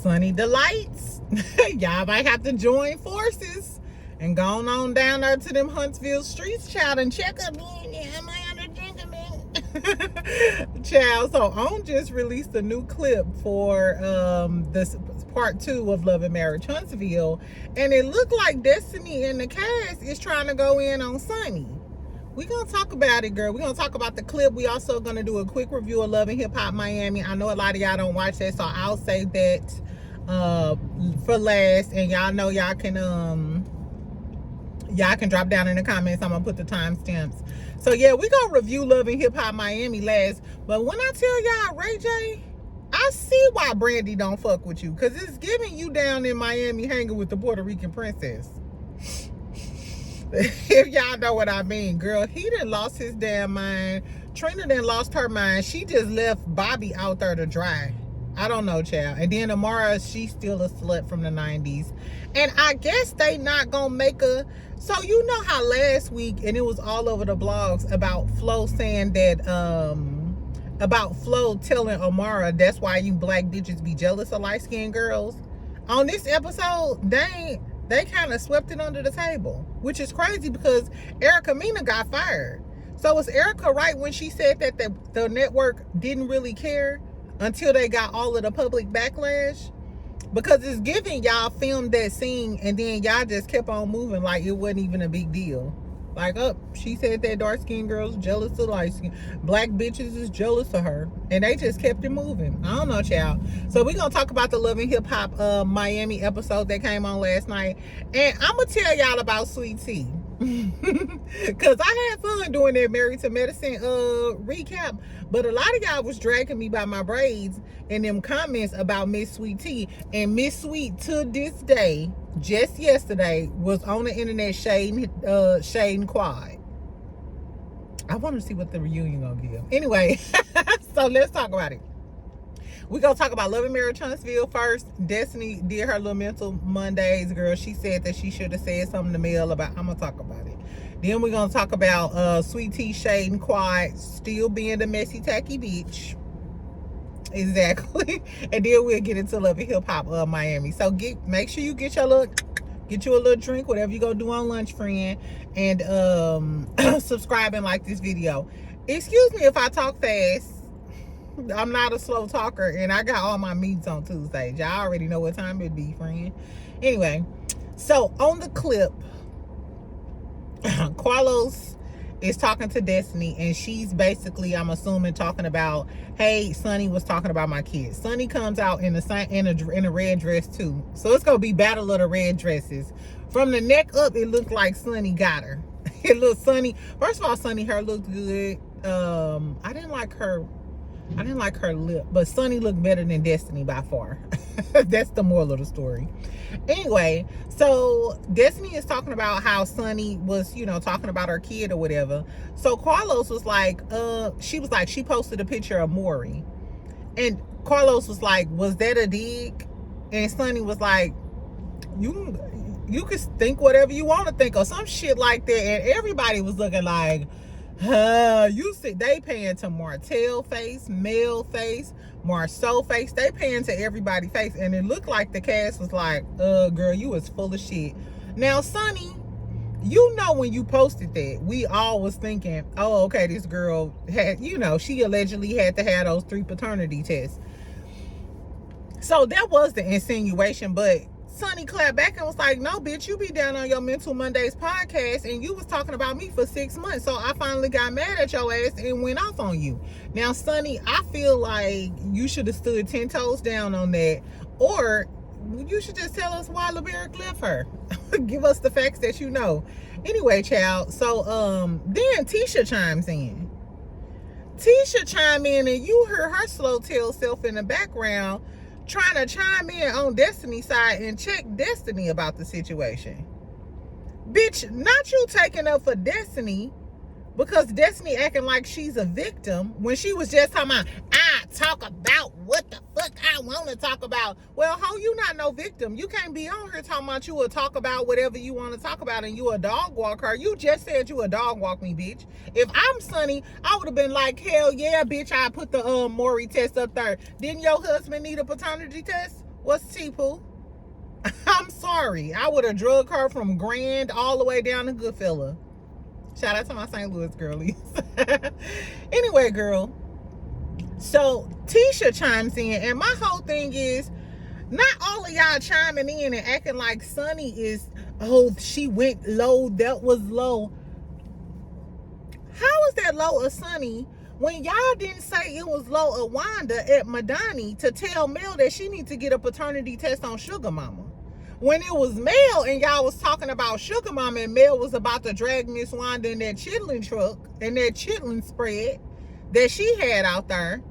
Sunny Delights. Y'all might have to join forces and go on down there to them Huntsville streets, child, and check up. Am I under drinking, man? Child, so OWN just released a new clip for this part 2 of Love and Marriage Huntsville, and it looked like Destiny and the cast is trying to go in on Sunny. We're going to talk about it, girl. We're going to talk about the clip. We also going to do a quick review of Love and Hip Hop Miami. I know a lot of y'all don't watch that, so I'll save that for last. And y'all know y'all can drop down in the comments. I'm going to put the timestamps. So, yeah, we're going to review Love and Hip Hop Miami last. But when I tell y'all, Ray J, I see why Brandy don't fuck with you. Because it's giving you down in Miami hanging with the Puerto Rican princess. If y'all know what I mean, girl, he done lost his damn mind. Trina done lost her mind. She just left Bobby out there to dry. I don't know, child. And then Amara, she's still a slut from the 90s. And I guess they not gonna make a... So you know how last week, and it was all over the blogs about Flo saying that, about Flo telling Amara, that's why you black bitches be jealous of light-skinned girls. On this episode, they kind of swept it under the table, which is crazy because Erica Mena got fired. So was Erica right when she said that the network didn't really care until they got all of the public backlash? Because it's giving y'all filmed that scene and then y'all just kept on moving like it wasn't even a big deal. Like, she said that dark-skinned girls jealous of light-skinned. Black bitches is jealous of her. And they just kept it moving. I don't know, child. So we're going to talk about the Love and Hip Hop Miami episode that came on last night. And I'm going to tell y'all about Sweet Tea. Because I had fun doing that Married to Medicine recap. But a lot of y'all was dragging me by my braids in them comments about Miss Sweet Tea. And Miss Sweet, to this day, just yesterday, was on the internet shading Quad. I want to see what the reunion gonna give. Anyway, so let's talk about it. We're gonna talk about Love and Marriage Huntsville first. Destiny did her little mental Mondays, girl. She said that she should have said something to Mel about. I'm gonna talk about it. Then we're gonna talk about Sweet Tea shading Quad, still being the messy tacky bitch. Exactly. And then we'll get into Love and Hip Hop Miami. So make sure you get you a little drink, whatever you gonna do on lunch, friend, and subscribe and like this video. Excuse me if I talk fast. I'm not a slow talker, and I got all my meets on Tuesday. Y'all already know what time it be, friend. Anyway, so on the clip, Carlos is talking to Destiny, and she's basically, I'm assuming, talking about, hey, Sunny was talking about my kids. Sunny comes out in a red dress too, so it's gonna be battle of the red dresses. From the neck up, it looked like Sunny got her. It looked Sunny. First of all, Sunny hair looked good. I didn't like her lip, but Sunny looked better than Destiny by far. That's the moral of the story. Anyway, so Destiny is talking about how Sunny was, talking about her kid or whatever. So Carlos was like, she posted a picture of Maury. And Carlos was like, was that a dig? And Sunny was like, you can think whatever you want to think or some shit like that. And everybody was looking like, you see, they paying to Martell face, Mel face, Marceau face. They paying to everybody face, and it looked like the cast was like, girl, you was full of shit. Now, Sunny, when you posted that, we all was thinking, oh, okay, this girl had, she allegedly had to have those 3 paternity tests. So that was the insinuation, but Sunny clapped back and was like, no, bitch, you be down on your Mental Mondays podcast and you was talking about me for 6 months. So I finally got mad at your ass and went off on you. Now, Sunny, I feel like you should have stood 10 toes down on that, or you should just tell us why LeBerick left her. Give us the facts that you know. Anyway, child, so then Tisha chimes in. Tisha chimed in, and you heard her slow tail self in the background trying to chime in on Destiny's side and check Destiny about the situation. Bitch, not you taking up for Destiny because Destiny acting like she's a victim when she was just talking about, I talk about what the fuck I want to talk about. Well, ho, you not no victim. You can't be on here talking about you will talk about whatever you want to talk about and you a dog walker. You just said you a dog walk me, bitch. If I'm Sunny, I would have been like, hell yeah, bitch, I put the Maury test up there. Didn't your husband need a paternity test? What's T-Poo? I'm sorry. I would have drug her from Grand all the way down to Goodfella. Shout out to my St. Louis girlies. Anyway, girl. So Tisha chimes in, and my whole thing is, not all of y'all chiming in and acting like Sunni is, oh, she went low, that was low. How is that low of Sunni when y'all didn't say it was low of Wanda at Madani to tell Mel that she needs to get a paternity test on Sugar Mama? When it was Mel and y'all was talking about Sugar Mama and Mel was about to drag Miss Wanda in that chitlin truck and that chitlin spread that she had out there,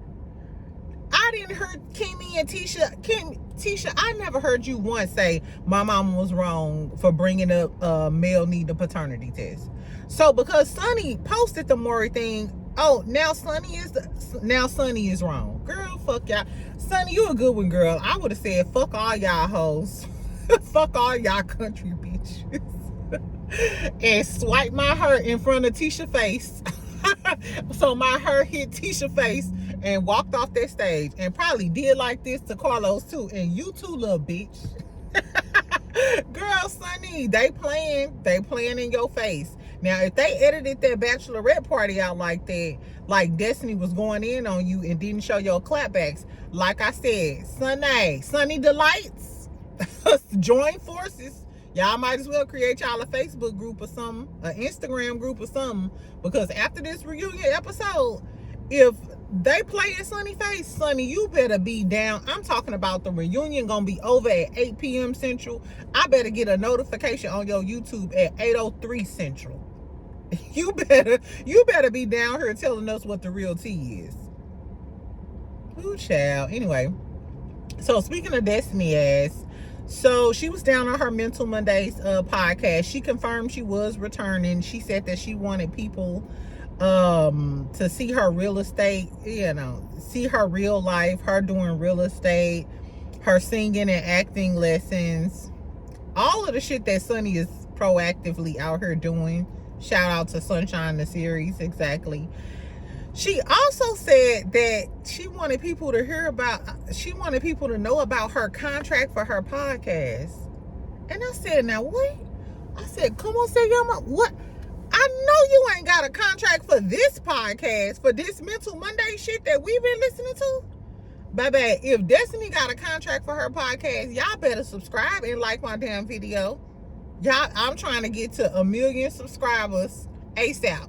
I didn't hear Kimmy and Tisha, I never heard you once say my mama was wrong for bringing up Mel need a paternity test. So because Sunni posted the Maury thing, oh, now Sunni is wrong. Girl, fuck y'all. Sunni, you a good one, girl. I would have said fuck all y'all hoes. Fuck all y'all country bitches. And swipe my hair in front of Tisha's face. So my hair hit Tisha's face and walked off that stage, and probably did like this to Carlos too. And you too, little bitch. Girl, Sunni, they playing in your face. Now, if they edited that bachelorette party out like that, like Destiny was going in on you and didn't show your clapbacks, like I said, Sunni Delights, join forces. Y'all might as well create y'all a Facebook group or something, an Instagram group or something, because after this reunion episode, if they play in Sunni face, Sunni, you better be down. I'm talking about the reunion gonna be over at 8 p.m. Central. I better get a notification on your YouTube at 8:03 Central. You better be down here telling us what the real tea is. Ooh, child. Anyway, so speaking of Destiny ass, so she was down on her Mental Mondays podcast. She confirmed she was returning. She said that she wanted people to see her real estate, see her real life, her doing real estate, her singing and acting lessons, all of the shit that Sunni is proactively out here doing. Shout out to Sunshine the series. Exactly. She also said that she wanted people to know about her contract for her podcast. And I said, now what? I said, come on, say y'all, what? I know you ain't got a contract for this podcast, for this Mental Monday shit that we've been listening to. Baby, if Destiny got a contract for her podcast, y'all better subscribe and like my damn video. Y'all, I'm trying to get to 1 million subscribers ASAP.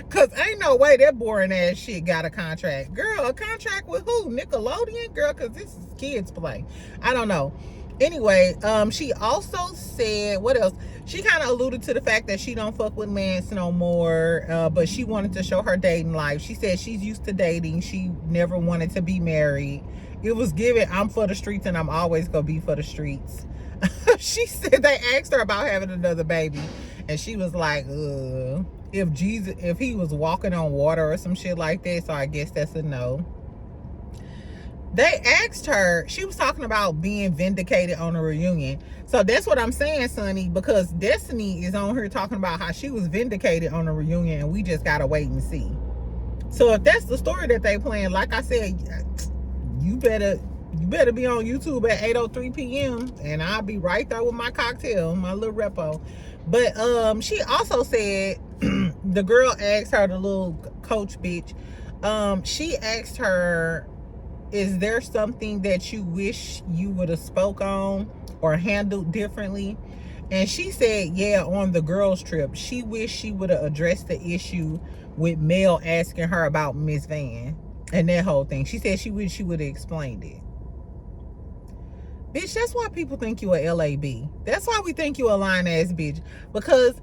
Cause ain't no way that boring ass shit got a contract. Girl, a contract with who? Nickelodeon? Girl, cause this is kids play. I don't know. Anyway, she also said, what else? She kind of alluded to the fact that she don't fuck with Lance no more, but she wanted to show her dating life. She said she's used to dating. She never wanted to be married. It was given, I'm for the streets and I'm always gonna be for the streets. She said they asked her about having another baby, and she was like, if he was walking on water or some shit like that, so I guess that's a no. They asked her, she was talking about being vindicated on a reunion. So that's what I'm saying, Sunni, because Destiny is on here talking about how she was vindicated on a reunion, and we just gotta wait and see. So if that's the story that they playing, like I said, you better be on YouTube at 8:03 p.m. and I'll be right there with my cocktail, my little repo. But she also said, the girl asked her, the little coach bitch, she asked her, is there something that you wish you would have spoke on or handled differently? And she said, yeah, on the girls trip, she wished she would have addressed the issue with Mel asking her about Miss Van and that whole thing. She said she wished she would have explained it. Bitch, that's why people think you a LAB. That's why we think you a lying ass bitch. Because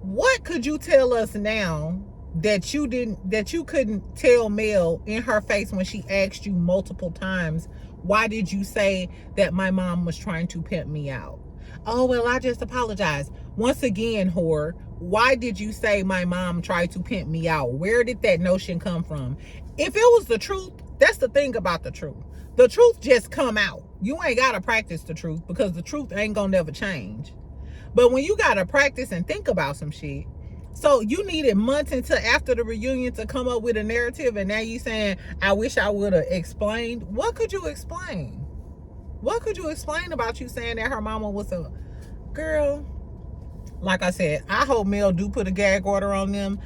what could you tell us now that you couldn't tell Mel in her face when she asked you multiple times, why did you say that my mom was trying to pimp me out? Oh, well, I just apologized. Once again, whore, why did you say my mom tried to pimp me out? Where did that notion come from? If it was the truth, that's the thing about the truth. The truth just come out. You ain't got to practice the truth, because the truth ain't gonna never change. But when you got to practice and think about some shit, so you needed months until after the reunion to come up with a narrative, and now you saying, I wish I would have explained. What could you explain? What could you explain about you saying that her mama was a girl? Like I said, I hope Mel do put a gag order on them.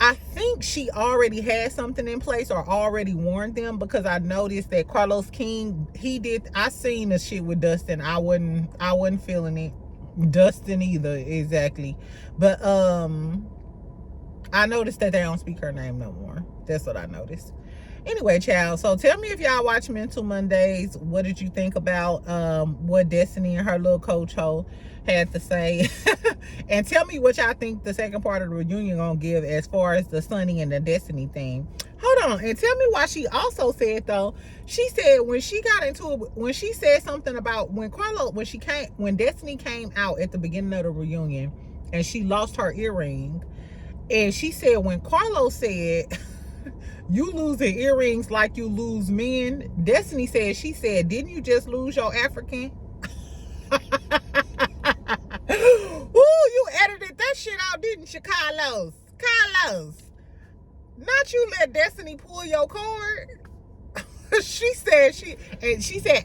I think she already had something in place or already warned them, because I noticed that Carlos King, I seen the shit with Dustin. I wasn't feeling it. Dustin either, exactly. But I noticed that they don't speak her name no more. That's what I noticed. Anyway, child, so tell me if y'all watch Mental Mondays. What did you think about what Destiny and her little coach ho had to say? And tell me what y'all think the second part of the reunion gonna give as far as the Sunni and the Destiny thing. Hold on, and tell me why she also said, though, she said when she got into it, when she said something about when Destiny came out at the beginning of the reunion and she lost her earring, and she said when Carlos said you losing earrings like you lose men, Destiny said, she said, didn't you just lose your African? Ooh, you edited that shit out, didn't you, Carlos? Carlos, not you let Destiny pull your card. She said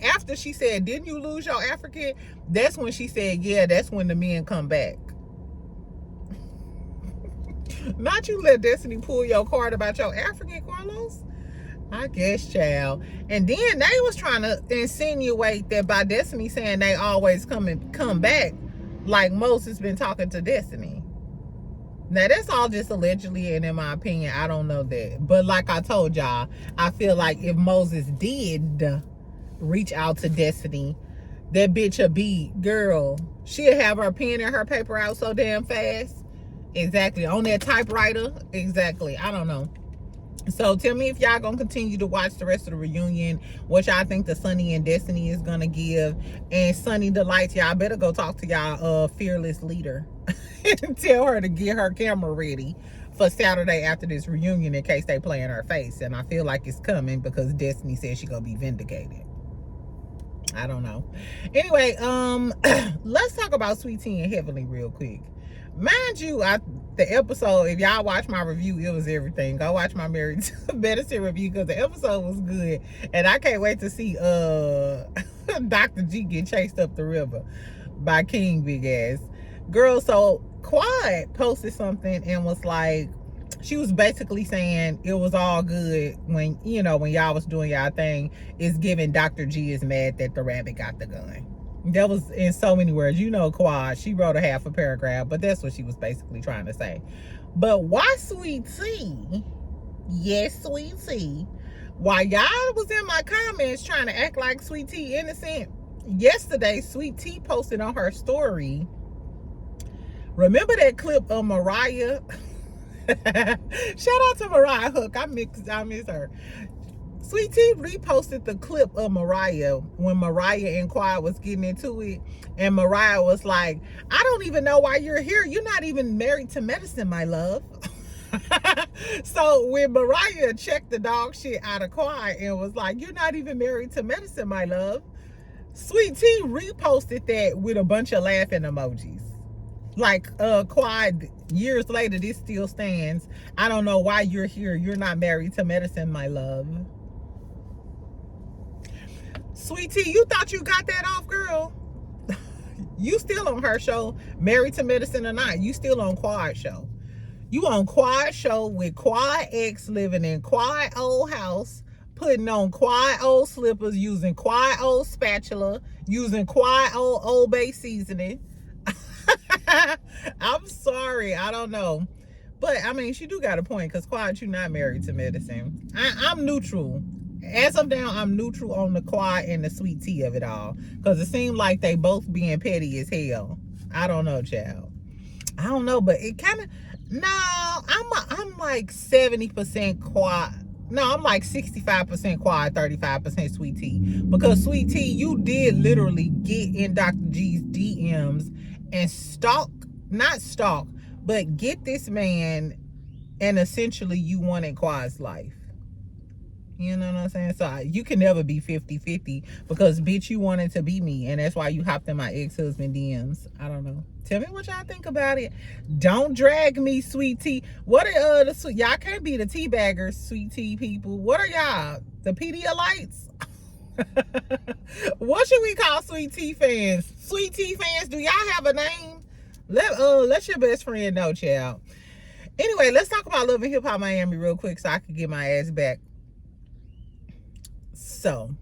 after she said, didn't you lose your African? That's when she said, yeah, that's when the men come back. Not you let Destiny pull your card about your African, Carlos. I guess, child. And then they was trying to insinuate that by Destiny saying they always come back, like Moses been talking to Destiny. Now that's all just allegedly, and in my opinion, I don't know that. But like I told y'all, I feel like if Moses did reach out to Destiny, that bitch a be girl. She'll have her pen and her paper out so damn fast. Exactly, on that typewriter. Exactly, I don't know. So tell me if y'all gonna continue to watch the rest of the reunion, what y'all think the Sunni and Destiny is gonna give. And Sunni Delights, y'all better go talk to y'all fearless leader and tell her to get her camera ready for Saturday after this reunion in case they play in her face. And I feel like it's coming because Destiny said she gonna be vindicated. I don't know. Anyway, let's talk about Sweet Tea and Heavenly real quick. Mind you, the episode, if y'all watch my review, it was everything. Go watch my Married to Medicine review because the episode was good. And I can't wait to see Dr. G get chased up the river by King Big Ass. Girl, so Quad posted something and was like, she was basically saying it was all good when y'all was doing y'all thing. It's giving Dr. G is mad that the rabbit got the gun. That was in so many words. Quad, she wrote a half a paragraph, but that's what she was basically trying to say. But why Sweet Tea? Yes, Sweet Tea. While y'all was in my comments trying to act like Sweet Tea innocent, yesterday Sweet Tea posted on her story. Remember that clip of Mariah? Shout out to Mariah Hook. I miss her. Sweet Tea reposted the clip of Mariah when Mariah and Quad was getting into it. And Mariah was like, I don't even know why you're here. You're not even married to medicine, my love. So when Mariah checked the dog shit out of Quad and was like, you're not even married to medicine, my love, Sweet Tea reposted that with a bunch of laughing emojis. Like, Quad, years later, this still stands. I don't know why you're here. You're not married to medicine, my love. Sweet Tea, you thought you got that off, girl? You still on her show, Married to Medicine or not. You still on Quad show. You on Quad show with Quad X living in Quad old house, putting on Quad old slippers, using Quad old spatula, using Quad old bay seasoning. I'm sorry, I don't know. But, I mean, she do got a point, because Quad, you not married to medicine. I'm neutral. As of now, I'm neutral on the Quad and the Sweet Tea of it all. Because it seemed like they both being petty as hell. I don't know, child. I don't know, but it kind of... No, I'm like 70% Quad. No, I'm like 65% Quad, 35% Sweet Tea. Because Sweet Tea, you did literally get in Dr. G's DMs and not stalk, but get this man, and essentially you wanted Quad's life. You know what I'm saying? So you can never be 50-50 because, bitch, you wanted to be me, and that's why you hopped in my ex-husband DMs. I don't know. Tell me what y'all think about it. Don't drag me, Sweet Tea. What are y'all can't be the tea baggers, Sweet Tea people. What are y'all? The Pedialites? What should we call Sweet Tea fans? Sweet Tea fans, do y'all have a name? Let your best friend know, child. Anyway, let's talk about Love and Hip Hop Miami real quick so I can get my ass back. So,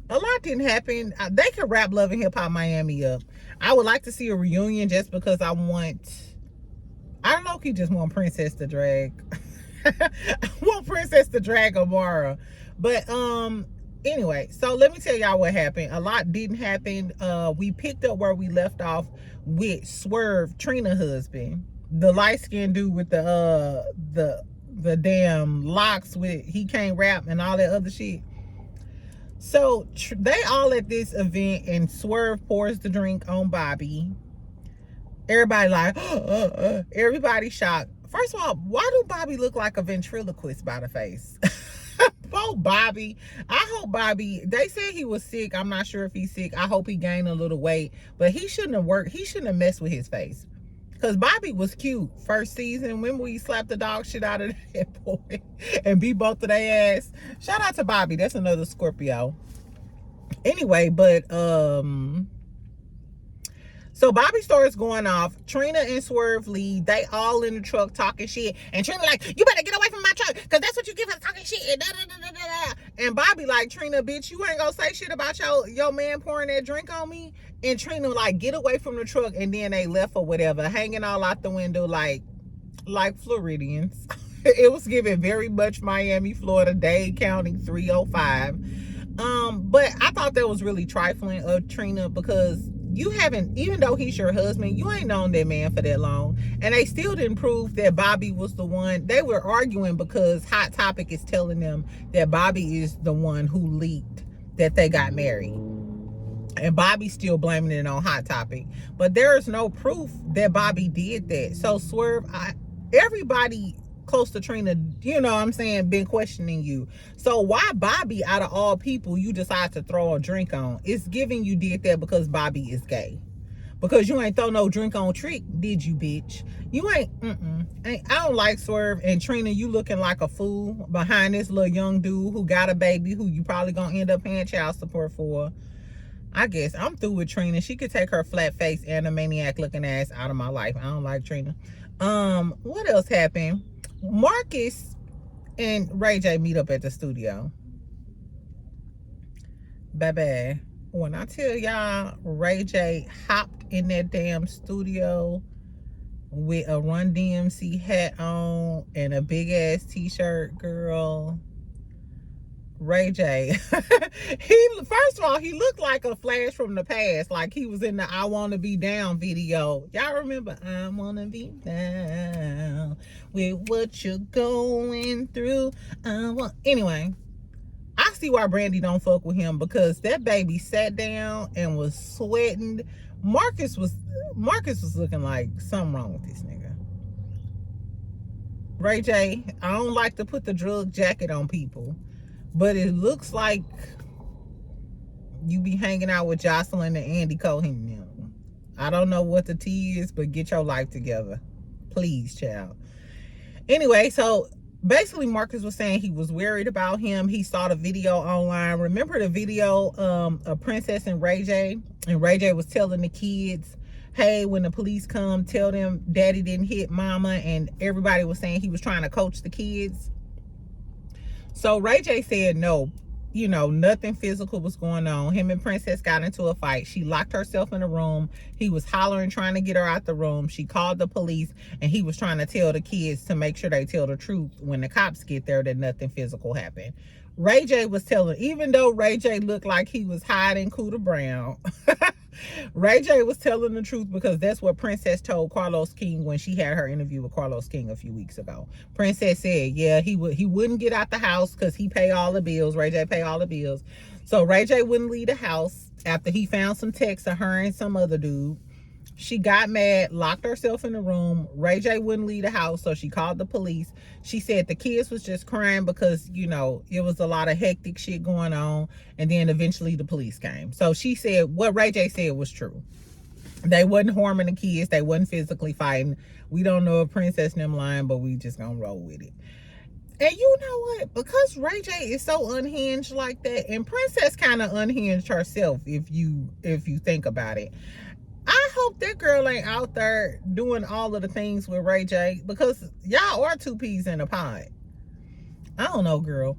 a lot didn't happen. They could wrap Love and Hip Hop Miami up. I would like to see a reunion just because I don't know if you just want Princess to drag. I want Princess to drag Amara. But, anyway, so let me tell y'all what happened. A lot didn't happen. We picked up where we left off with Swurv, Trina's husband. The light-skinned dude with the damn locks with he can't rap and all that other shit. So they all at this event and Swurv pours the drink on Bobby. Everybody like, everybody shocked. First of all, why do Bobby look like a ventriloquist by the face? Poor Bobby. I hope Bobby, they said he was sick. I'm not sure if he's sick. I hope he gained a little weight, but he shouldn't have messed with his face. Because Bobby was cute first season. When we slapped the dog shit out of that boy and beat both of their ass. Shout out to Bobby. That's another Scorpio. Anyway, but so Bobby starts going off. Trina and Swurv lead. They all in the truck talking shit. And Trina like, you better get away from my truck because that's what you give us talking shit. And, and Bobby like, Trina, bitch, you ain't gonna say shit about your man pouring that drink on me. And Trina like, get away from the truck. And then they left or whatever, hanging all out the window like Floridians. It was giving very much Miami, Florida, Dade County 305. But I thought that was really trifling of Trina because you haven't, even though he's your husband, you ain't known that man for that long. And they still didn't prove that Bobby was the one. They were arguing because Hot Topic is telling them that Bobby is the one who leaked that they got married. And Bobby's still blaming it on Hot Topic. But there is no proof that Bobby did that. So Swurv, everybody close to Trina, you know what I'm saying, been questioning you. So why Bobby, out of all people, you decide to throw a drink on? It's giving you did that because Bobby is gay. Because you ain't throw no drink on Trick, did you, bitch? You ain't, I don't like Swurv. And Trina, you looking like a fool behind this little young dude who got a baby who you probably gonna end up paying child support for. I guess I'm through with Trina. She could take her flat face and a maniac looking ass out of my life. I don't like Trina. What else happened? Marcus and Ray J meet up at the studio. Baby, when I tell y'all Ray J hopped in that damn studio with a Run DMC hat on and a big ass t-shirt, girl. Ray J, first of all, he looked like a flash from the past, like he was in the I Wanna Be Down video. Y'all remember I Wanna Be Down with what you're going through? Anyway, I see why Brandy don't fuck with him, because that baby sat down and was sweating. Marcus was looking like something wrong with this nigga. Ray J, I don't like to put the drug jacket on people, but it looks like you be hanging out with Jocelyn and Andy Cohen. I don't know what the tea is, but get your life together. Please, child. Anyway, so basically Marcus was saying he was worried about him. He saw the video online. Remember the video of Princess and Ray J? And Ray J was telling the kids, hey, when the police come, tell them daddy didn't hit mama. And everybody was saying he was trying to coach the kids. So Ray J said no, you know, nothing physical was going on. Him and Princess got into a fight. She locked herself in a room. He was hollering, trying to get her out the room. She called the police, and he was trying to tell the kids to make sure they tell the truth when the cops get there, that nothing physical happened. Ray J was telling, even though Ray J looked like he was hiding Cooter Brown, Ray J was telling the truth, because that's what Princess told Carlos King when she had her interview with Carlos King a few weeks ago. Princess said, yeah, he wouldn't get out the house because he pay all the bills. Ray J pay all the bills. So Ray J wouldn't leave the house after he found some texts of her and some other dude. She got mad, locked herself in the room. Ray J wouldn't leave the house, so she called the police. She said the kids was just crying because, you know, it was a lot of hectic shit going on. And then eventually the police came. So she said what Ray J said was true. They wasn't harming the kids. They wasn't physically fighting. We don't know if Princess and them lying, but we just gonna roll with it. And you know what? Because Ray J is so unhinged like that, and Princess kind of unhinged herself, if you think about it. I hope that girl ain't out there doing all of the things with Ray J, because y'all are two peas in a pod. I don't know, girl.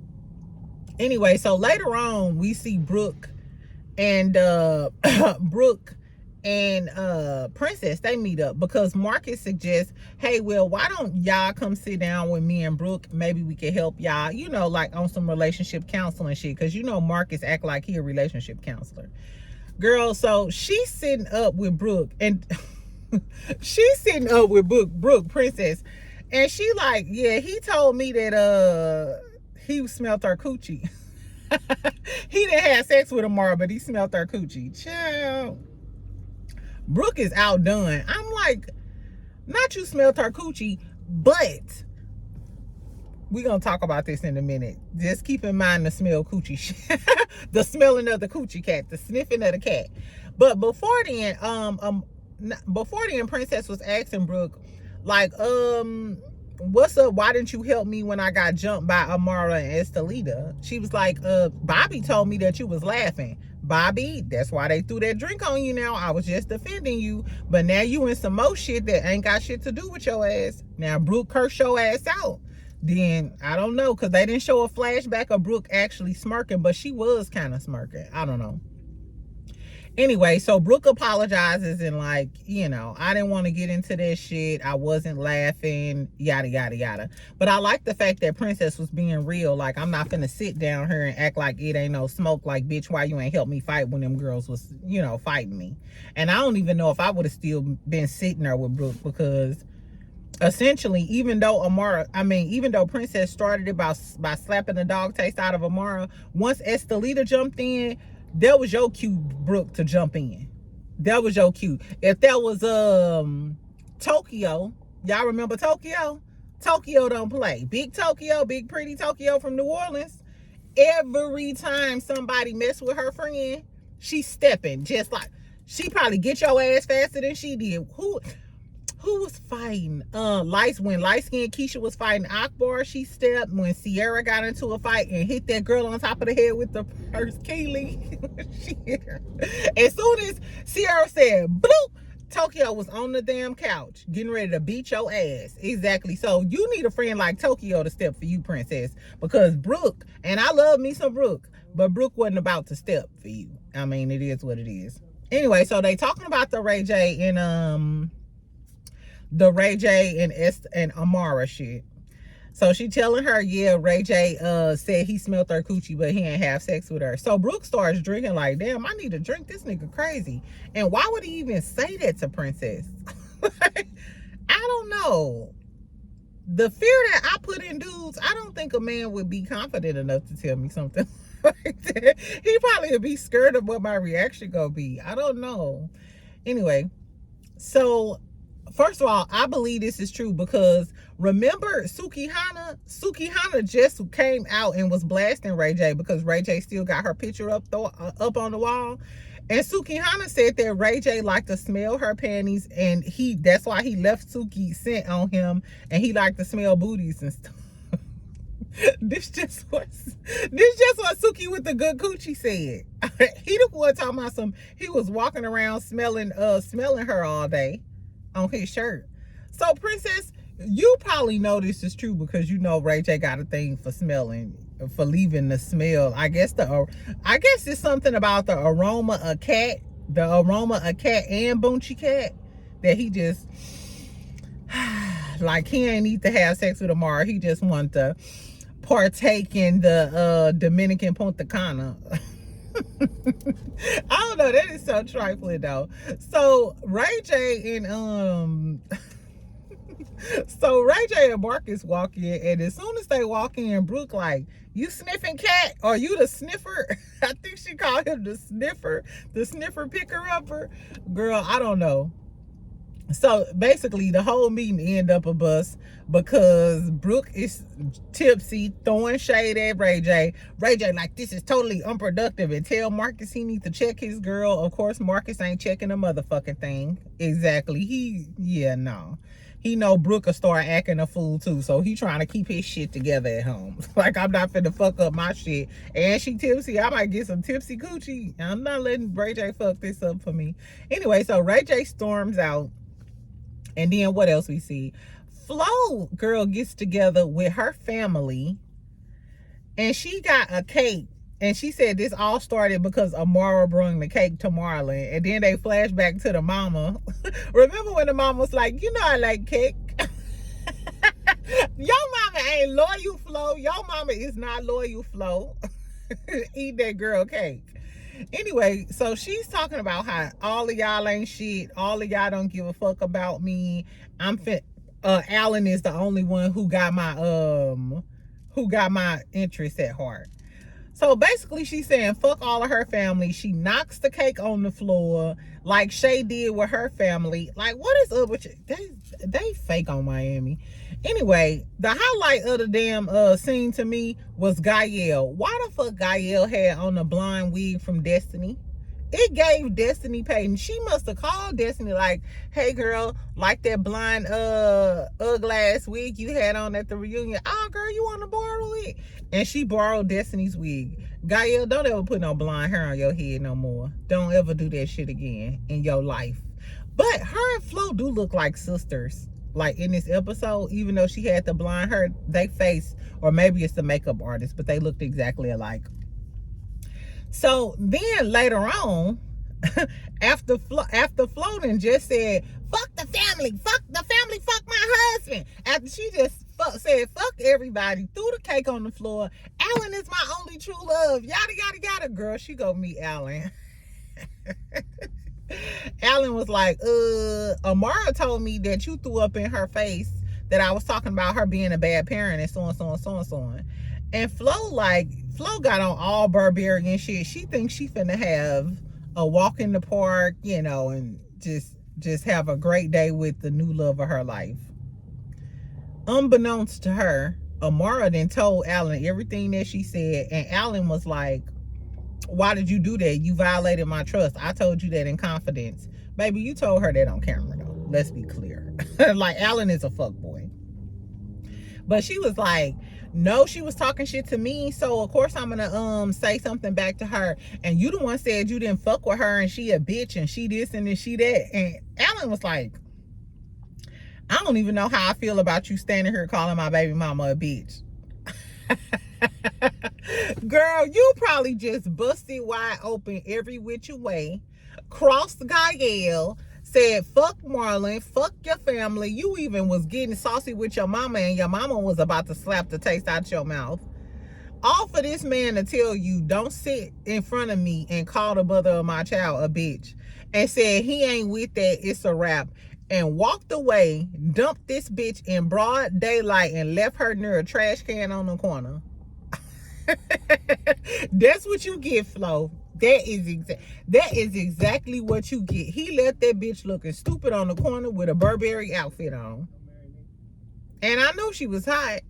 Anyway, so later on we see Brooke and Brooke and Princess, they meet up because Marcus suggests, hey, well, why don't y'all come sit down with me and Brooke? Maybe we can help y'all, you know, like on some relationship counseling shit, because you know Marcus act like he a relationship counselor. Girl, so she's sitting up with Brooke, and she's sitting up with Brooke, Princess, and she like, yeah, he told me that he smelled her coochie. He didn't have sex with Amara, but he smelled her coochie. Child. Brooke is outdone. I'm like, not you smelled her coochie, but we're going to talk about this in a minute. Just keep in mind the smell coochie. The smelling of the coochie cat, the sniffing of the cat. But before then, Princess was asking Brooke, like, what's up? Why didn't you help me when I got jumped by Amara and Estelita? She was like, Bobby told me that you was laughing. Bobby, that's why they threw that drink on you now. I was just defending you. But now you in some more shit that ain't got shit to do with your ass. Now Brooke cursed your ass out. Then, I don't know, because they didn't show a flashback of Brooke actually smirking, but she was kind of smirking. I don't know. Anyway, so Brooke apologizes and like, you know, I didn't want to get into that shit. I wasn't laughing, yada, yada, yada. But I like the fact that Princess was being real. Like, I'm not finna sit down here and act like it ain't no smoke. Like, bitch, why you ain't help me fight when them girls was, you know, fighting me? And I don't even know if I would have still been sitting there with Brooke, because essentially, even though Princess started it by slapping the dog taste out of Amara, once Estelita jumped in, that was your cue, Brooke, to jump in. That was your cue. If that was Tokyo, y'all remember Tokyo? Tokyo don't play. Big Tokyo, big pretty Tokyo from New Orleans. Every time somebody mess with her friend, she's stepping. Just like, she probably get your ass faster than she did. Who was fighting? When light-skinned Keisha was fighting Akbar, she stepped. When Sierra got into a fight and hit that girl on top of the head with the purse, Keely. As soon as Sierra said, bloop, Tokyo was on the damn couch, getting ready to beat your ass. Exactly. So you need a friend like Tokyo to step for you, Princess. Because Brooke, and I love me some Brooke, but Brooke wasn't about to step for you. I mean, it is what it is. Anyway, so they talking about the Ray J and Amara shit. So she telling her, yeah, Ray J said he smelled her coochie, but he ain't have sex with her. So Brooke starts drinking like, damn, I need a drink. This nigga crazy. And why would he even say that to Princess? I don't know. The fear that I put in dudes, I don't think a man would be confident enough to tell me something like that. He probably would be scared of what my reaction gonna be. I don't know. Anyway, so first of all, I believe this is true because remember Sukihana just came out and was blasting Ray J because Ray J still got her picture up on the wall. And Sukihana said that Ray J liked to smell her panties, and that's why he left Suki scent on him, and he liked to smell booties and stuff. This just what Suki with the good coochie said. He the one talking about he was walking around smelling her all day on his shirt. So Princess, you probably know this is true because you know Ray J got a thing for smelling, for leaving the smell. I guess it's something about the aroma of cat and Boonchie cat that he just like, he ain't need to have sex with Amara. He just want to partake in the Dominican Punta Cana. I don't know, that is so trifling though. So Ray J and Marcus walk in, and as soon as they walk in, Brooke like, you sniffing cat? Or you the sniffer? I think she called him the sniffer picker upper. Girl, I don't know. So basically the whole meeting ended up a bust because Brooke is tipsy, throwing shade at Ray J. Ray J like, this is totally unproductive, and tell Marcus he needs to check his girl. Of course, Marcus ain't checking a motherfucking thing. Exactly. No. he know Brooke will start acting a fool too. So he trying to keep his shit together at home. Like, I'm not finna fuck up my shit. And she tipsy. I might get some tipsy coochie. I'm not letting Ray J fuck this up for me. Anyway, so Ray J storms out. And then what else we see? Flo girl gets together with her family. And she got a cake. And she said this all started because Amara brought the cake to Marlon. And then they flash back to the mama. Remember when the mama was like, you know I like cake? Your mama ain't loyal, Flo. Your mama is not loyal, Flo. Eat that girl cake. Anyway, so she's talking about how all of y'all ain't shit. All of y'all don't give a fuck about me. Alan is the only one who got my interest at heart. So basically she's saying fuck all of her family. She knocks the cake on the floor like Shay did with her family. Like, what is up with you? They fake on Miami. Anyway, the highlight of the damn scene to me was Gaelle. Why the fuck Gaelle had on the blonde wig from Destiny? It gave Destiny Payton. She must have called Destiny like, hey girl, like that blind ugly ass wig you had on at the reunion. Oh girl, you want to borrow it? And she borrowed Destiny's wig. Gaelle, don't ever put no blonde hair on your head no more. Don't ever do that shit again in your life. But her and Flo do look like sisters. Like in this episode, even though she had the blonde hair, they face, or maybe it's the makeup artist, but they looked exactly alike. So then later on, after Floating just said, fuck the family, fuck my husband. After she just said, fuck everybody, threw the cake on the floor. Alan is my only true love. Yada, yada, yada. Girl, she go meet Alan. Alan was like, Amara told me that you threw up in her face that I was talking about her being a bad parent and so on, so on, so on, so on. And Flo got on all barbarian shit. She thinks she finna have a walk in the park, you know, and just have a great day with the new love of her life. Unbeknownst to her, Amara then told Alan everything that she said, and Alan was like, why did you do that? You violated my trust. I told you that in confidence. Baby, you told her that on camera though. Let's be clear. Like, Alan is a fuckboy. But she was like, no, she was talking shit to me, so of course I'm gonna say something back to her. And you the one said you didn't fuck with her and she a bitch and she this and she that. And Alan was like, I don't even know how I feel about you standing here calling my baby mama a bitch. Girl, you probably just busted wide open every which way, crossed Gaelle, said fuck Marlon, fuck your family. You even was getting saucy with your mama, and your mama was about to slap the taste out your mouth. All for this man to tell you don't sit in front of me and call the mother of my child a bitch, and said he ain't with that, it's a wrap, and walked away, dumped this bitch in broad daylight and left her near a trash can on the corner. That's what you get, Flo. That is exactly what you get. He left that bitch looking stupid on the corner with a Burberry outfit on. And I know she was hot.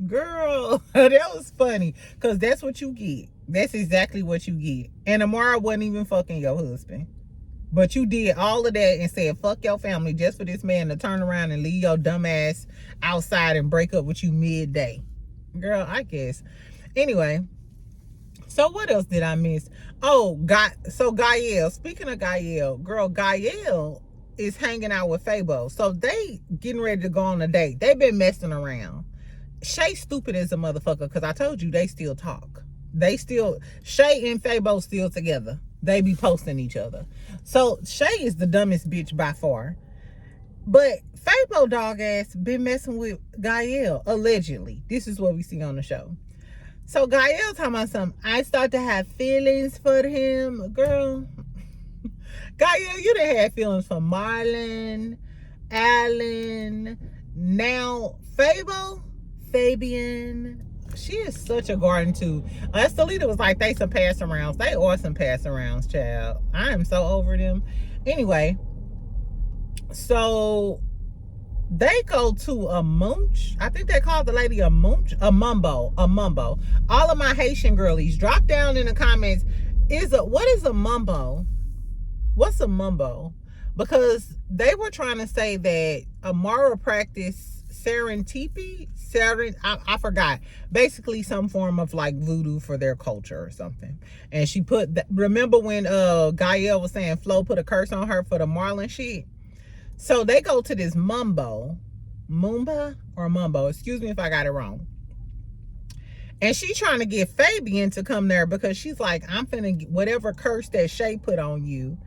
Girl, that was funny. Because that's what you get. That's exactly what you get. And Amara wasn't even fucking your husband. But you did all of that and said, fuck your family just for this man to turn around and leave your dumb ass outside and break up with you midday. Girl, I guess. Anyway, so what else did I miss? Oh, so Gaelle, speaking of Gaelle, girl, Gaelle is hanging out with Fabo. So they getting ready to go on a date. They've been messing around. Shay stupid as a motherfucker, because I told you they still talk. Shay and Fabo still together. They be posting each other. So Shay is the dumbest bitch by far. But Fabo dog ass been messing with Gaelle, allegedly. This is what we see on the show. So Gaelle talking about something. I start to have feelings for him. Girl, Gaelle, you done had feelings for Marlon, Alan, now Fabian. She is such a garden too. Estelita was like, they some pass arounds. They are some pass arounds, child. I am so over them. Anyway, so they go to a munch. I think they called the lady a munch, a mumbo. All of my Haitian girlies, drop down in the comments. What is a mumbo? What's a mumbo? because they were trying to say that Amara practiced Sartipi. I forgot. Basically, some form of like voodoo for their culture or something. And she put, remember when Gaelle was saying Flo put a curse on her for the Marlon shit? So they go to this Mumba, excuse me if I got it wrong. And she trying to get Fabian to come there because she's like, I'm finna get whatever curse that Shay put on you,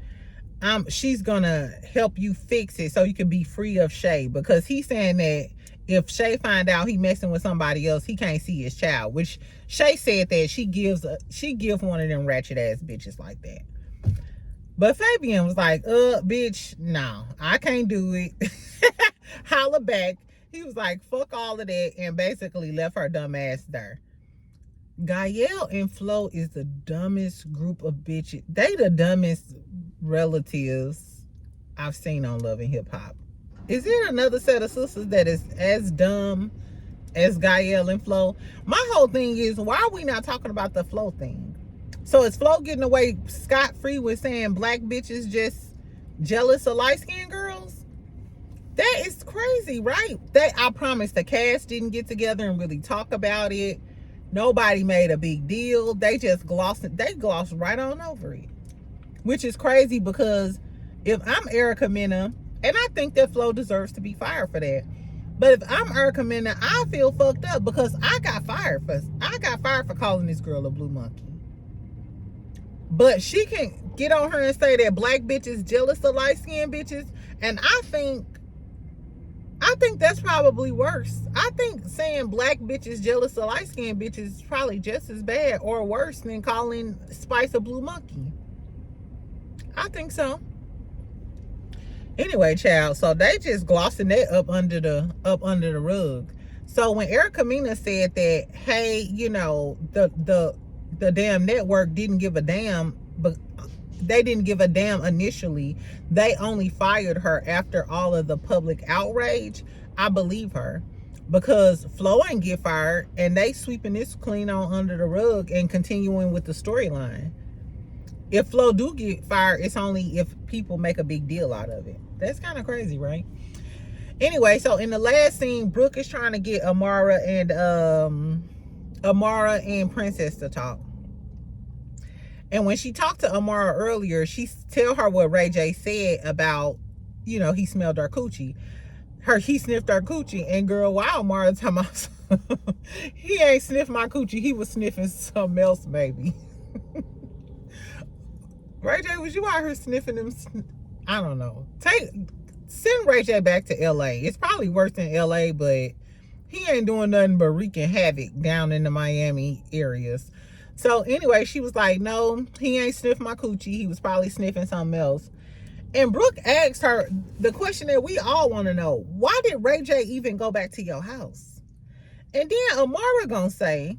she's gonna help you fix it so you can be free of Shay, because he's saying that if Shay find out he messing with somebody else, he can't see his child, which Shay said that she gives one of them ratchet ass bitches like that. But Fabian was like, bitch, no, I can't do it. Holla back. He was like, fuck all of that, and basically left her dumb ass there. Gaelle and Flo is the dumbest group of bitches. They the dumbest relatives I've seen on Love and Hip Hop. Is there another set of sisters that is as dumb as Gaelle and Flo? My whole thing is, why are we not talking about the Flo thing? So is Flo getting away scot-free with saying black bitches just jealous of light-skinned girls? That is crazy, right? I promise the cast didn't get together and really talk about it. Nobody made a big deal. They just glossed right on over it. Which is crazy, because if I'm Erica Mena, and I think that Flo deserves to be fired for that, but if I'm Erica Mena, I feel fucked up because I got fired for calling this girl a blue monkey. But she can get on her and say that black bitches jealous of light-skinned bitches, and I think that's probably worse. I think saying black bitches jealous of light-skinned bitches is probably just as bad or worse than calling Spice a blue monkey. I think so. Anyway, child, so they just glossing that up under the rug. So when Erica Mena said that, hey, you know, the damn network didn't give a damn, but they didn't give a damn initially. They only fired her after all of the public outrage. I believe her, because Flo ain't get fired, and they sweeping this clean on under the rug and continuing with the storyline. If Flo do get fired, it's only if people make a big deal out of it. That's kind of crazy, right? Anyway, so in the last scene, Brooke is trying to get Amara and Princess to talk. And when she talked to Amara earlier, she tell her what Ray J said about, you know, he smelled her coochie. He sniffed her coochie. And girl, wow, Amara talking about, he ain't sniffed my coochie. He was sniffing something else, maybe. Ray J, was you out here sniffing them? I don't know. Send Ray J back to LA. It's probably worse than LA, but he ain't doing nothing but wreaking havoc down in the Miami areas. So anyway, she was like, no, he ain't sniffed my coochie. He was probably sniffing something else. And Brooke asked her the question that we all want to know. Why did Ray J even go back to your house? And then Amara gonna say,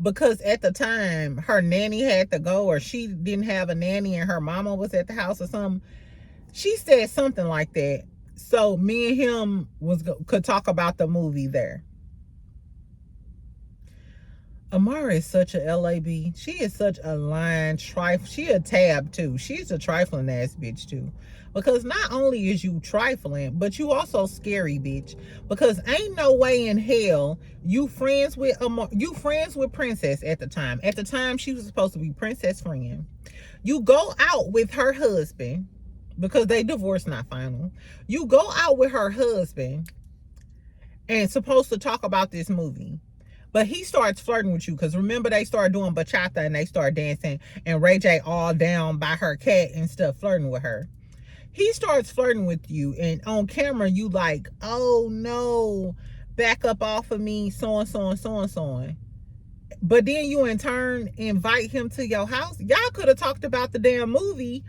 because at the time her nanny had to go, or she didn't have a nanny and her mama was at the house or something. She said something like that. So me and him could talk about the movie there. Amara is such a LAB. She is such a lying trifle. She a tab too. She's a trifling ass bitch too. Because not only is you trifling, but you also scary, bitch. Because ain't no way in hell you friends with Princess at the time. At the time, she was supposed to be Princess friend. You go out with her husband, because they divorced, not final. You go out with her husband and supposed to talk about this movie. But he starts flirting with you, because remember they started doing bachata and they started dancing, and Ray J all down by her cat and stuff, flirting with her. He starts flirting with you, and on camera you like, oh no, back up off of me, so and so and so and so. But then you in turn invite him to your house. Y'all could have talked about the damn movie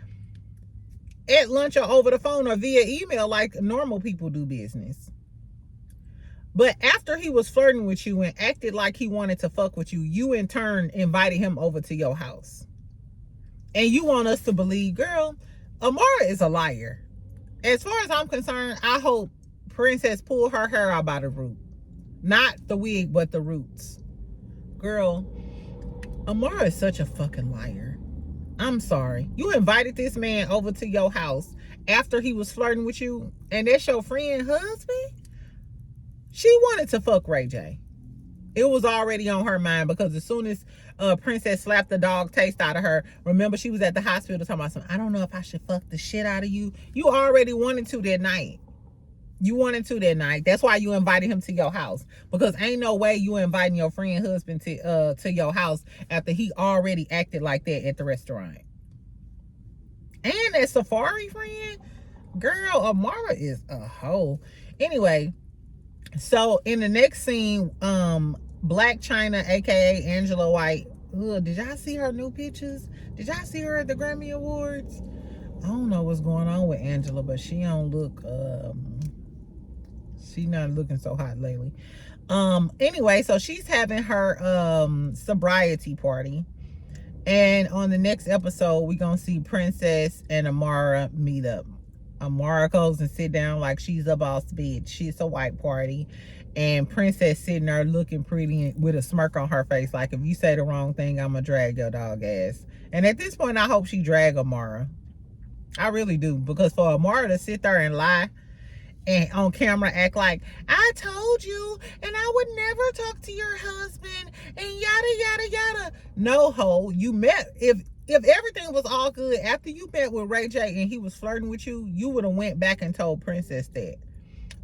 at lunch or over the phone or via email like normal people do business. But after he was flirting with you and acted like he wanted to fuck with you, you in turn invited him over to your house. And you want us to believe, girl, Amara is a liar. As far as I'm concerned, I hope Princess pulled her hair out by the root. Not the wig, but the roots. Girl, Amara is such a fucking liar. I'm sorry. You invited this man over to your house after he was flirting with you, and that's your friend husband? She wanted to fuck Ray J. It was already on her mind, because as soon as Princess slapped the dog taste out of her, remember she was at the hospital talking about something, I don't know if I should fuck the shit out of you. You already wanted to that night. You wanted to that night. That's why you invited him to your house. Because ain't no way you inviting your friend husband to your house after he already acted like that at the restaurant. And that safari friend, girl, Amara is a hoe. Anyway, so in the next scene, Black China, aka Angela White. Ugh, did y'all see her new pictures? Did y'all see her at the Grammy Awards? I don't know what's going on with Angela, but she don't look she's not looking so hot lately. Anyway, so she's having her sobriety party. And on the next episode, we're gonna see Princess and Amara meet up. Amara goes and sit down like she's a boss bitch. She's a white party. And Princess sitting there looking pretty with a smirk on her face, like, if you say the wrong thing, I'm gonna drag your dog ass. And at this point, I hope she drag Amara. I really do, because for Amara to sit there and lie and on camera act like, I told you, and I would never talk to your husband, and yada yada yada. No, ho, you met, if everything was all good after you met with Ray J and he was flirting with you, you would have went back and told Princess that.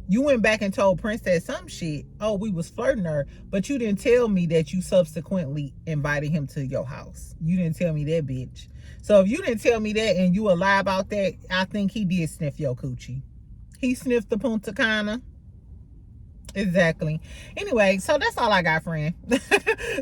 You went back and told Princess some shit. Oh, we was flirting her, but you didn't tell me that you subsequently invited him to your house. You didn't tell me that, bitch. So if you didn't tell me that and you a lie about that, I think he did sniff your coochie. He sniffed the Punta Cana. Exactly. Anyway, so that's all I got, friend.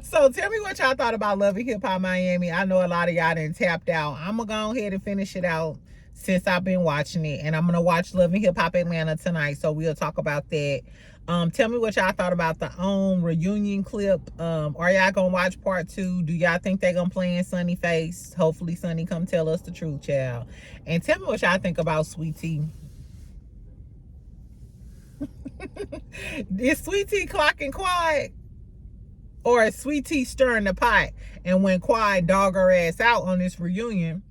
So tell me what y'all thought about Love and Hip Hop Miami. I know a lot of y'all done tapped out. I'm going to go ahead and finish it out since I've been watching it. And I'm going to watch Love and Hip Hop Atlanta tonight. So we'll talk about that. Tell me what y'all thought about the reunion clip. Are y'all going to watch part 2? Do y'all think they're going to play in Sunny face? Hopefully Sunny come tell us the truth, child. And tell me what y'all think about Sweet Tea. Is Sweet Tea clocking Quad? Or is Sweet Tea stirring the pot? And when Quad dog her ass out on this reunion,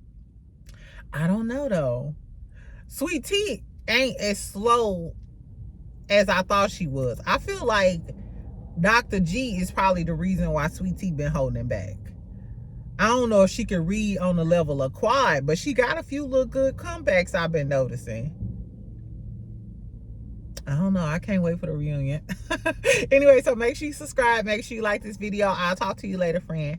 I don't know though. Sweet Tea ain't as slow as I thought she was. I feel like Dr. G is probably the reason why Sweet Tea been holding back. I don't know if she can read on the level of Quad, but she got a few little good comebacks I've been noticing. I don't know. I can't wait for the reunion. Anyway, so make sure you subscribe. Make sure you like this video. I'll talk to you later, friend.